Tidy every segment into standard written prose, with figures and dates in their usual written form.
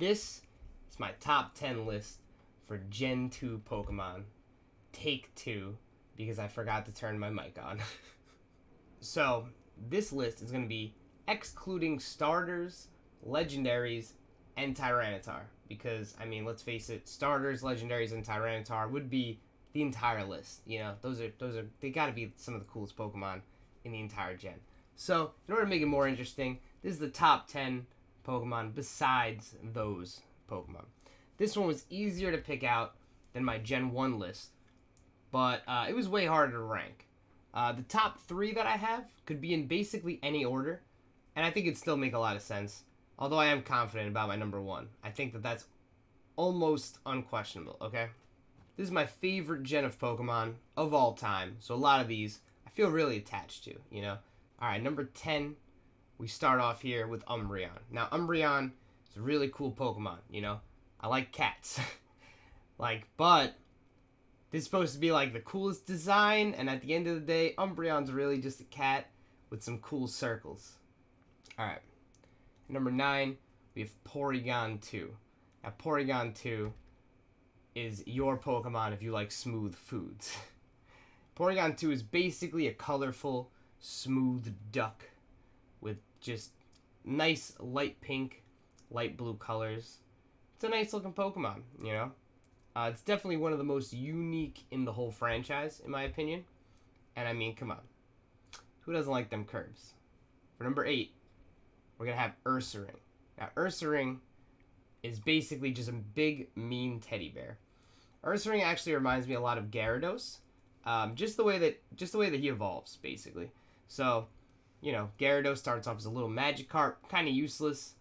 This is my top 10 list for Gen 2 Pokemon. Take 2, because I forgot to turn my mic on. So, this list is going to be excluding starters, legendaries, and Tyranitar. Because, I mean, let's face it, starters, legendaries, and Tyranitar would be the entire list. You know, those are they gotta be some of the coolest Pokemon in the entire gen. So, in order to make it more interesting, this is the top 10 Pokemon besides those Pokemon. This one was easier to pick out than my Gen 1 list, but it was way harder to rank. The top 3 that I have could be in basically any order, and I think it'd still make a lot of sense, although I am confident about my number 1. I think that that's almost unquestionable, okay? This is my favorite gen of Pokemon of all time, so a lot of these I feel really attached to, you know? Alright, number 10, we start off here with Umbreon. Now, Umbreon is a really cool Pokemon, you know? I like cats. But this is supposed to be, the coolest design, and at the end of the day, Umbreon's really just a cat with some cool circles. Alright, number 9, we have Porygon 2. Now, Porygon 2 is your Pokemon if you like smooth foods. Porygon 2 is basically a colorful, smooth duck with just nice light pink, light blue colors. It's a nice looking Pokemon, you know? It's definitely one of the most unique in the whole franchise, in my opinion. And I mean, come on. Who doesn't like them curves? For number 8, we're going to have Ursaring. Now, Ursaring is basically just a big, mean teddy bear. Ursaring actually reminds me a lot of Gyarados, just the way that he evolves, basically. So, you know, Gyarados starts off as a little Magikarp, kind of useless,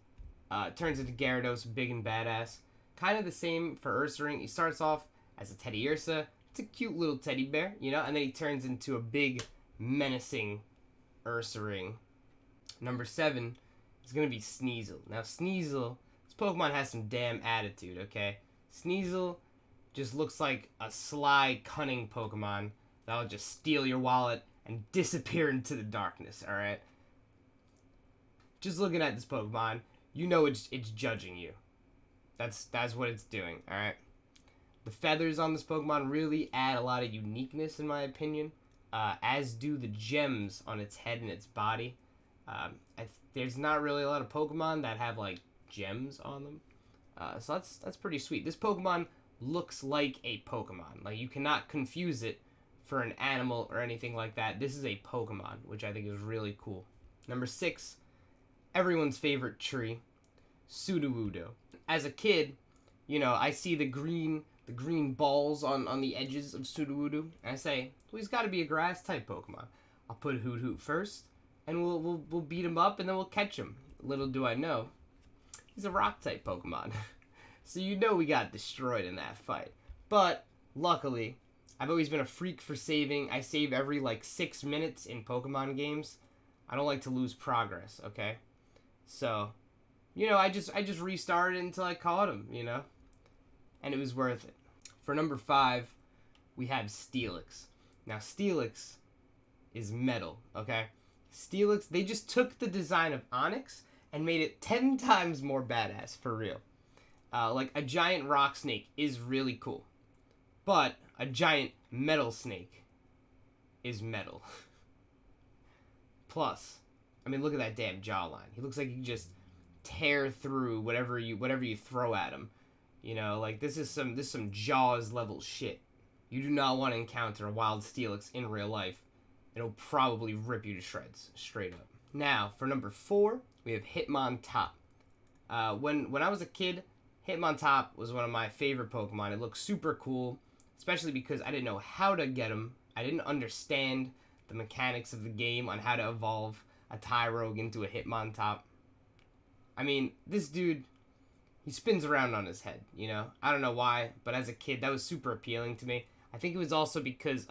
turns into Gyarados, big and badass. Kind of the same for Ursaring. He starts off as a Teddiursa. It's a cute little teddy bear, you know, and then he turns into a big, menacing Ursaring. Number 7 is going to be Sneasel. Now, Sneasel, this Pokemon has some damn attitude, okay? Sneasel just looks like a sly, cunning Pokemon that'll just steal your wallet and disappear into the darkness, alright? Just looking at this Pokemon, you know it's judging you. That's what it's doing, alright? The feathers on this Pokemon really add a lot of uniqueness, in my opinion, as do the gems on its head and its body. There's not really a lot of Pokemon that have, gems on them. So that's pretty sweet. This Pokemon looks like a Pokemon. You cannot confuse it for an animal or anything like that. This is a Pokemon, which I think is really cool. Number 6, everyone's favorite tree, Sudowoodo. As a kid, you know, I see the green balls on the edges of Sudowoodo, and I say, well, he's got to be a grass-type Pokemon. I'll put Hoot Hoot first, and we'll beat him up, and then we'll catch him. Little do I know, he's a rock-type Pokemon. So you know we got destroyed in that fight. But, luckily, I've always been a freak for saving. I save every, 6 minutes in Pokemon games. I don't like to lose progress, okay? So, you know, I just restarted until I caught him, you know? And it was worth it. For number 5, we have Steelix. Now, Steelix is metal, okay? Steelix, they just took the design of Onix and made it 10 times more badass, for real. A giant rock snake is really cool. But a giant metal snake is metal. Plus, I mean, look at that damn jawline. He looks like he can just tear through whatever you throw at him. You know, this is some Jaws level shit. You do not want to encounter a wild Steelix in real life. It'll probably rip you to shreds, straight up. Now, for number 4, we have Hitmontop. When I was a kid, Hitmontop was one of my favorite Pokemon. It looked super cool, especially because I didn't know how to get him. I didn't understand the mechanics of the game on how to evolve a Tyrogue into a Hitmontop. I mean, this dude, he spins around on his head, you know? I don't know why, but as a kid, that was super appealing to me. I think it was also because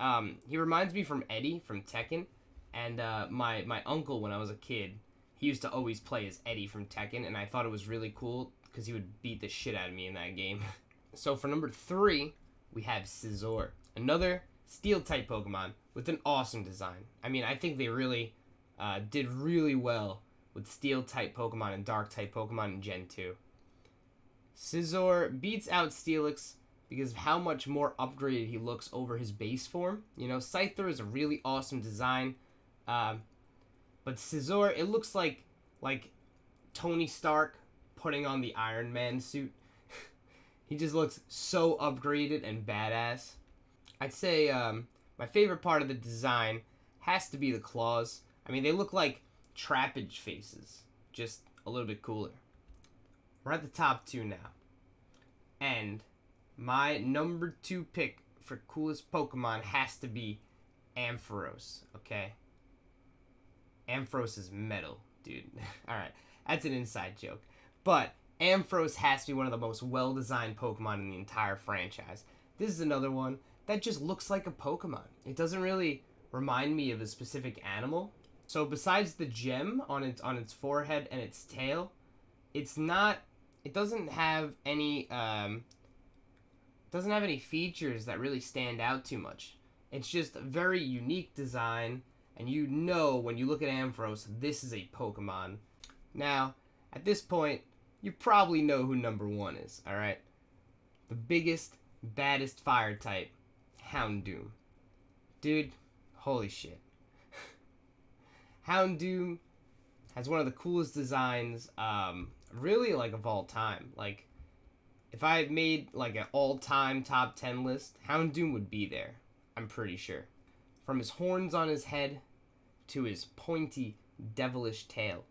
he reminds me from Eddie from Tekken, and my uncle, when I was a kid, he used to always play as Eddie from Tekken, and I thought it was really cool because he would beat the shit out of me in that game. So for number 3, we have Scizor, another Steel-type Pokemon with an awesome design. I mean, I think they really did really well with Steel-type Pokemon and Dark-type Pokemon in Gen 2. Scizor beats out Steelix because of how much more upgraded he looks over his base form. You know, Scyther is a really awesome design, but Scizor, it looks like Tony Stark putting on the Iron Man suit. He just looks so upgraded and badass. I'd say my favorite part of the design has to be the claws. I mean, they look like trappage faces, just a little bit cooler. We're at the top 2 now. And my number 2 pick for coolest Pokemon has to be Ampharos, okay? Ampharos is metal, dude. Alright, that's an inside joke. But Ampharos has to be one of the most well-designed Pokemon in the entire franchise. This is another one that just looks like a Pokemon. It doesn't really remind me of a specific animal. So besides the gem on its forehead and its tail, it doesn't have any features that really stand out too much. It's just a very unique design, and you know when you look at Ampharos, this is a Pokemon. Now, at this point, you probably know who number 1 is, alright? The biggest, baddest fire type, Houndoom. Dude, holy shit. Houndoom has one of the coolest designs, really, like, of all time. Like, if I had made, like, an all-time top 10 list, Houndoom would be there. I'm pretty sure. From his horns on his head to his pointy, devilish tail.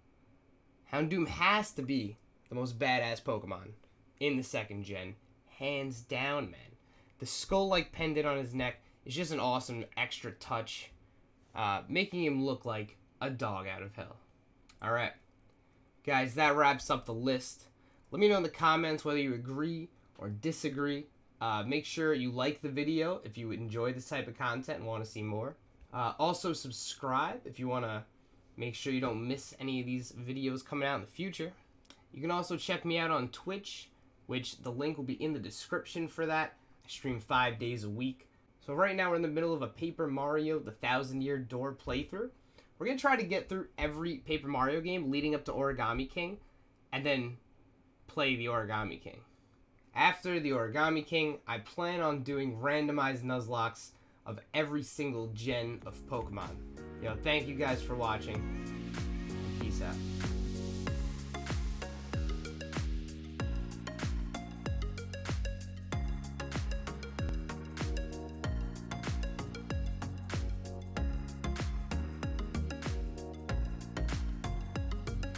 Houndoom has to be the most badass Pokemon in the 2nd gen. Hands down, man. The skull-like pendant on his neck is just an awesome extra touch, making him look like a dog out of hell. Alright. Guys, that wraps up the list. Let me know in the comments whether you agree or disagree. Make sure you like the video if you enjoy this type of content and want to see more. Also, subscribe if you want to make sure you don't miss any of these videos coming out in the future. You can also check me out on Twitch, which the link will be in the description for that. I stream 5 days a week. So right now we're in the middle of a Paper Mario The 1,000-Year Door playthrough. We're going to try to get through every Paper Mario game leading up to Origami King, and then play the Origami King. After the Origami King, I plan on doing randomized Nuzlockes of every single gen of Pokemon. Thank you guys for watching. Peace out.